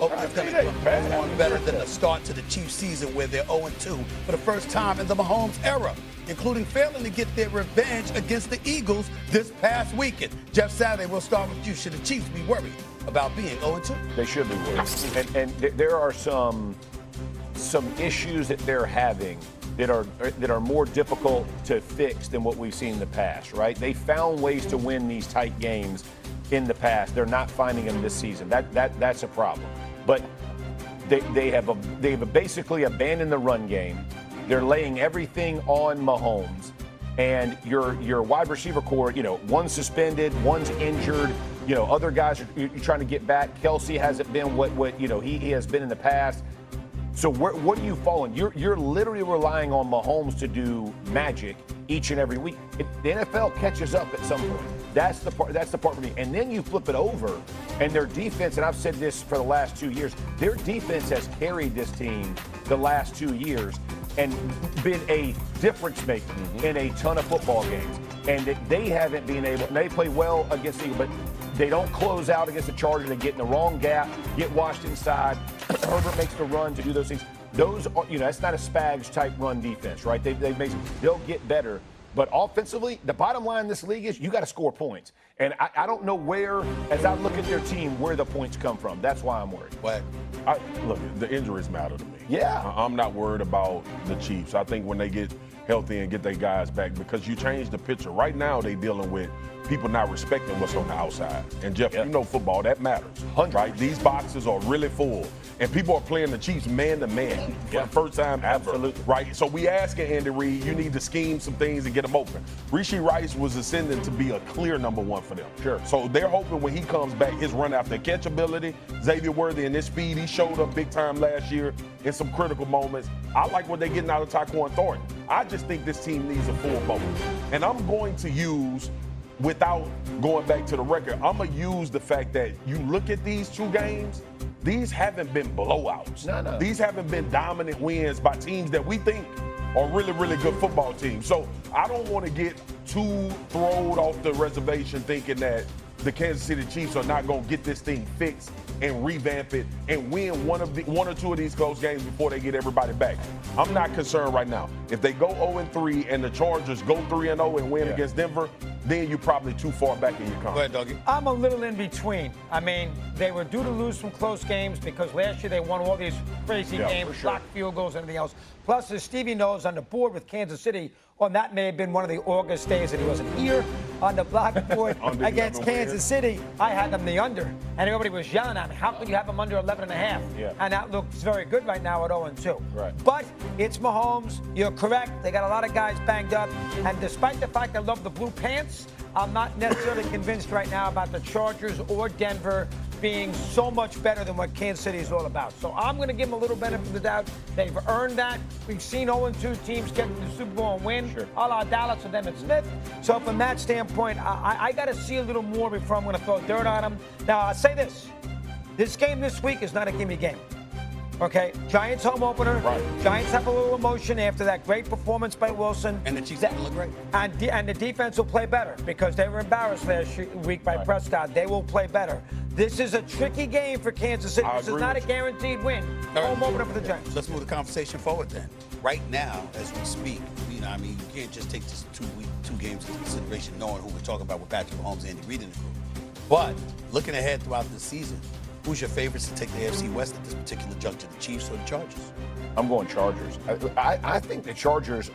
Hopefully it's going to perform better than the start to the Chiefs season where they're 0-2 for the first time in the Mahomes era, including failing to get their revenge against the Eagles this past weekend. Jeff Saturday, we'll start with you. Should the Chiefs be worried about being 0-2? They should be worried. And there are some issues that they're having that are more difficult to fix than what we've seen in the past, right? They found ways to win these tight games in the past. They're not finding them this season. That's a problem. But they have basically abandoned the run game. They're laying everything on Mahomes, and your wide receiver core, one's suspended, one's injured. Other guys you're trying to get back. Kelce hasn't been what he has been in the past. So what are you following? You're literally relying on Mahomes to do magic each and every week. The NFL catches up at some point. That's the part for me. And then you flip it over, and their defense, and I've said this for the last 2 years, their defense has carried this team the last 2 years and been a difference maker in a ton of football games. And they haven't been able. They play well against the Eagles, but they don't close out against the Chargers. They get in the wrong gap, get washed inside. Herbert makes the run to do those things. Those are, that's not a Spags type run defense, right? They'll get better. But offensively, the bottom line in this league is you got to score points. And I don't know where, as I look at their team, where the points come from. That's why I'm worried. What? Look, the injuries matter to me. Yeah. I'm not worried about the Chiefs. I think when they get healthy and get their guys back, because you change the picture. Right now, they dealing with people not respecting what's on the outside. And, Jeff, you know football, that matters. 100. Right? These boxes are really full. And people are playing the Chiefs man-to-man for the first time ever. Absolutely. Right? So we asking Andy Reid, you need to scheme some things and get them open. Rishi Rice was ascending to be a clear number one for them. Sure. So they're hoping when he comes back, his run after catch ability, Xavier Worthy and his speed, he showed up big time last year in some critical moments. I like what they're getting out of Tyquan Thornton. I just think this team needs a full boat. And I'm going to use, without going back to the record, I'm going to use the fact that you look at these two games, these haven't been blowouts. No. These haven't been dominant wins by teams that we think are really, really good football teams. So I don't want to get too thrown off the reservation thinking that the Kansas City Chiefs are not going to get this thing fixed and revamp it and win one or two of these close games before they get everybody back. I'm not concerned right now. If they go 0-3 and the Chargers go 3-0 and win against Denver, then you're probably too far back in your comment. Go ahead, Dougie. I'm a little in between. I mean, they were due to lose some close games because last year they won all these crazy games, blocked field goals, and everything else. Plus, as Stevie knows, on the board with Kansas City, that may have been one of the August days that he wasn't here. On the blackboard against Kansas City, I had them the under. And everybody was yelling at me, how could you have them under 11.5? Yeah. And that looks very good right now at 0-2. Right. But it's Mahomes. You're correct. They got a lot of guys banged up. And despite the fact I love the blue pants, I'm not necessarily convinced right now about the Chargers or Denver being so much better than what Kansas City is all about. So I'm going to give them a little benefit of the doubt. They've earned that. We've seen 0-2 teams get to the Super Bowl and win, a la Dallas and Emmitt Smith. So from that standpoint, I got to see a little more before I'm going to throw dirt on them. Now, I'll say this. This game this week is not a gimme game. Okay, Giants home opener. Right. Giants have a little emotion after that great performance by Wilson. And the Chiefs didn't look great. And the defense will play better because they were embarrassed last week by Prescott. They will play better. This is a tricky game for Kansas City. This is not a guaranteed win. Home opener for the Giants. Let's move the conversation forward then. Right now, as we speak, you can't just take this two games into consideration, knowing who we're talking about with Patrick Mahomes and Andy Reid in the group. But looking ahead throughout the season, who's your favorites to take the AFC West at this particular juncture, the Chiefs or the Chargers? I'm going Chargers. I think the Chargers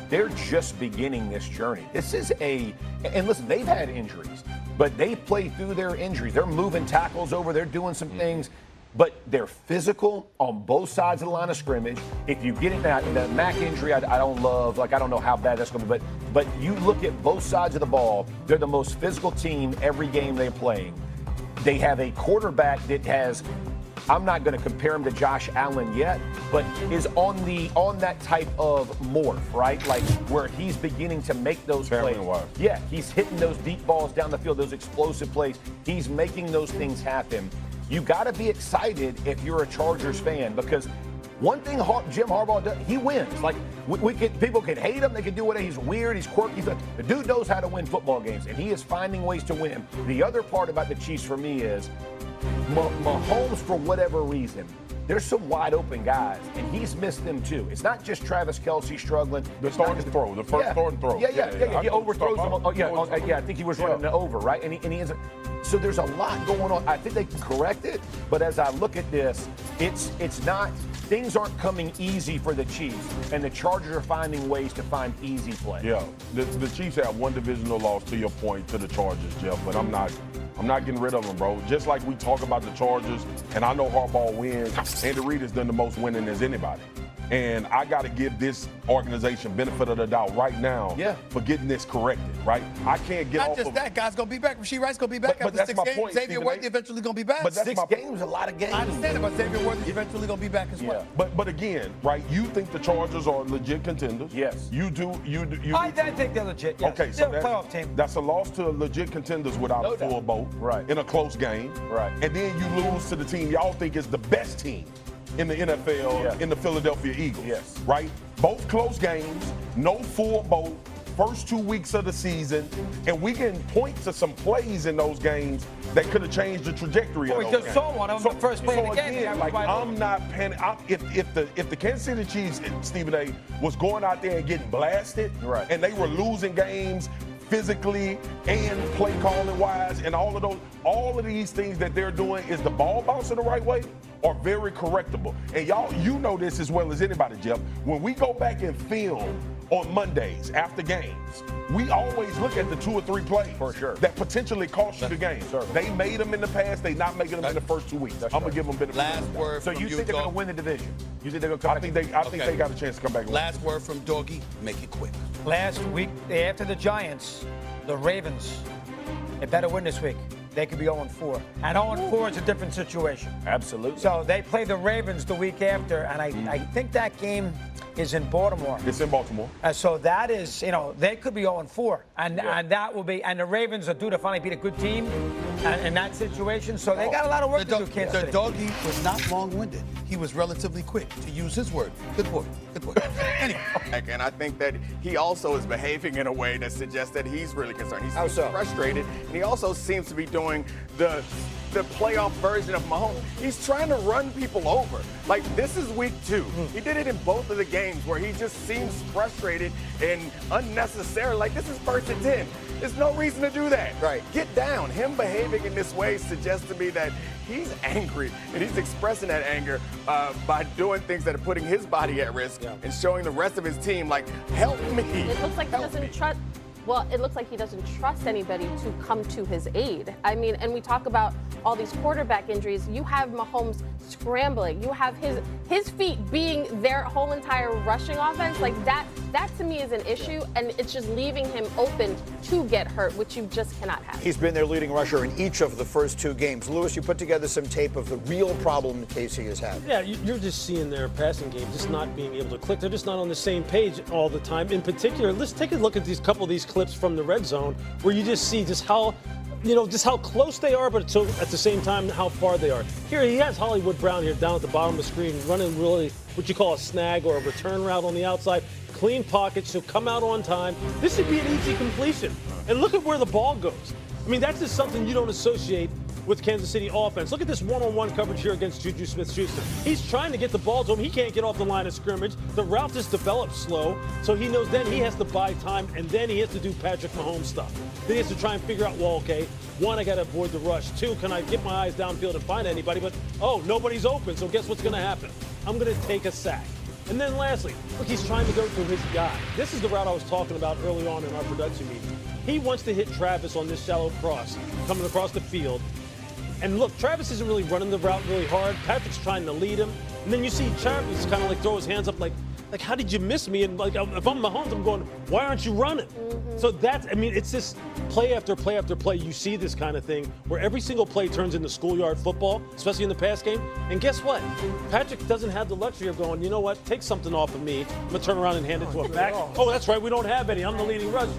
they're just beginning this journey. This is and listen, they've had injuries, but they play through their injuries. They're moving tackles over, they're doing some things, but they're physical on both sides of the line of scrimmage. If you get in the Mac injury, I don't love, I don't know how bad that's going to be, but you look at both sides of the ball, they're the most physical team every game they're playing. They have a quarterback that has, I'm not going to compare him to Josh Allen yet, but is on that type of morph, right? Like where he's beginning to make those plays. Yeah, he's hitting those deep balls down the field, those explosive plays. He's making those things happen. You got to be excited if you're a Chargers fan because one thing Jim Harbaugh does, he wins. Like people can hate him, they can do whatever. He's weird, he's quirky. The dude knows how to win football games, and he is finding ways to win. The other part about the Chiefs for me is Mahomes Mahomes, for whatever reason, there's some wide open guys, and he's missed them too. It's not just Travis Kelce struggling. The starting throw, the first starting throw. Yeah. He overthrows him. I think he was running the over, right? And he ends up. So there's a lot going on. I think they can correct it, but as I look at this, it's not. Things aren't coming easy for the Chiefs, and the Chargers are finding ways to find easy play. Yeah, the Chiefs have one divisional loss, to your point, to the Chargers, Jeff, but I'm not getting rid of them, bro. Just like we talk about the Chargers, and I know Harbaugh wins, Andy Reid has done the most winning as anybody. And I got to give this organization benefit of the doubt right now for getting this corrected, right? I can't get Not off just of that, guy's going to be back. Rasheed Rice going to be back But after that's 6 my games. point, Xavier Stephen Worthy A. eventually going to be back. But that's 6 my games, a lot of games. I understand it, but Xavier Worthy eventually going to be back as well. But again, right? You think the Chargers are legit contenders? Yes. You do. I think they're legit. Yes. Okay, so they're a playoff team. that's a loss to legit contenders without a full boat, Right. in a close game, Right. And then you lose to the team y'all think is the best team in the NFL, in the Philadelphia Eagles, Yes. right? Both close games, no full boat, first 2 weeks of the season, and we can point to some plays in those games that could have changed the trajectory Well, of we those just games. saw one of them the first play of the game. Again, That was like, wide I'm open. not panicking. If the Kansas City Chiefs, Stephen A., was going out there and getting blasted, Right. and they were losing games physically and play calling wise, and all of these things that they're doing, is the ball bouncing the right way, are very correctable. And y'all, you know this as well as anybody, Jeff. When we go back and film on Mondays after games, we always look at the 2 or 3 plays For sure. that potentially cost you the game. Sure. They made them in the past. They not making them in the first 2 weeks. I'm gonna give them benefit. Last word So from you think they're going to win the division? You think they're going to come I think they got a chance to come back. and win. Last word from Doggy, make it quick. Last week, after the Giants, the Ravens, they better win this week. They could be 0-4. And 0-4 is a different situation. Absolutely. So they play the Ravens the week after, and I think that game is in Baltimore. It's in Baltimore. So that is, they could be 0-4, and that will be. And the Ravens are due to finally beat a good team in that situation. So they got a lot of work to do. Kansas The City. Doggy was not long-winded. He was relatively quick, to use his word. Good boy. Good boy. Anyway. And I think that he also is behaving in a way that suggests that he's really concerned. He seems frustrated, and he also seems to be doing the playoff version of Mahomes. He's trying to run people over. Like, this is week 2. He did it in both of the games where he just seems frustrated and unnecessary. Like, this is 1st and 10. There's no reason to do that. Right. Get down. Him behaving in this way suggests to me that he's angry, and he's expressing that anger by doing things that are putting his body at risk and showing the rest of his team, like, help me. It looks like he doesn't trust. Well, it looks like he doesn't trust anybody to come to his aid. I mean, and we talk about all these quarterback injuries. You have Mahomes scrambling. You have his feet being their whole entire rushing offense. Like that to me is an issue, and it's just leaving him open to get hurt, which you just cannot have. He's been their leading rusher in each of the first 2 games. Lewis, you put together some tape of the real problem Casey has had. Yeah, you're just seeing their passing game just not being able to click. They're just not on the same page all the time. In particular, let's take a look at couple of these clips from the red zone where you just see just how close they are, but so at the same time how far they are. Here he has Hollywood Brown here down at the bottom of the screen running really what you call a snag or a return route on the outside. Clean pockets, she'll come out on time. This should be an easy completion. And look at where the ball goes. I mean, that's just something you don't associate with Kansas City offense. Look at this one-on-one coverage here against Juju Smith-Schuster. He's trying to get the ball to him. He can't get off the line of scrimmage. The route just develops slow, so he knows then he has to buy time, and then he has to do Patrick Mahomes stuff. Then he has to try and figure out, well, okay, 1, I got to avoid the rush. 2, can I get my eyes downfield and find anybody? But, nobody's open, so guess what's going to happen? I'm going to take a sack. And then lastly, look, he's trying to go through his guy. This is the route I was talking about early on in our production meeting. He wants to hit Travis on this shallow cross, coming across the field. And look, Travis isn't really running the route really hard. Patrick's trying to lead him. And then you see Travis kind of like throw his hands up like, how did you miss me? And like, if I'm Mahomes, I'm going, why aren't you running? Mm-hmm. So it's just play after play after play. You see this kind of thing where every single play turns into schoolyard football, especially in the pass game. And guess what? Patrick doesn't have the luxury of going, you know what? Take something off of me. I'm going to turn around and hand it to a back. Oh, that's right. We don't have any. I'm the leading rusher.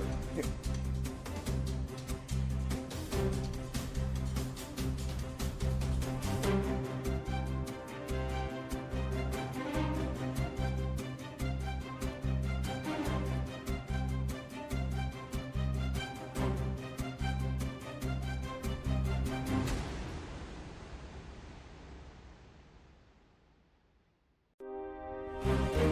you.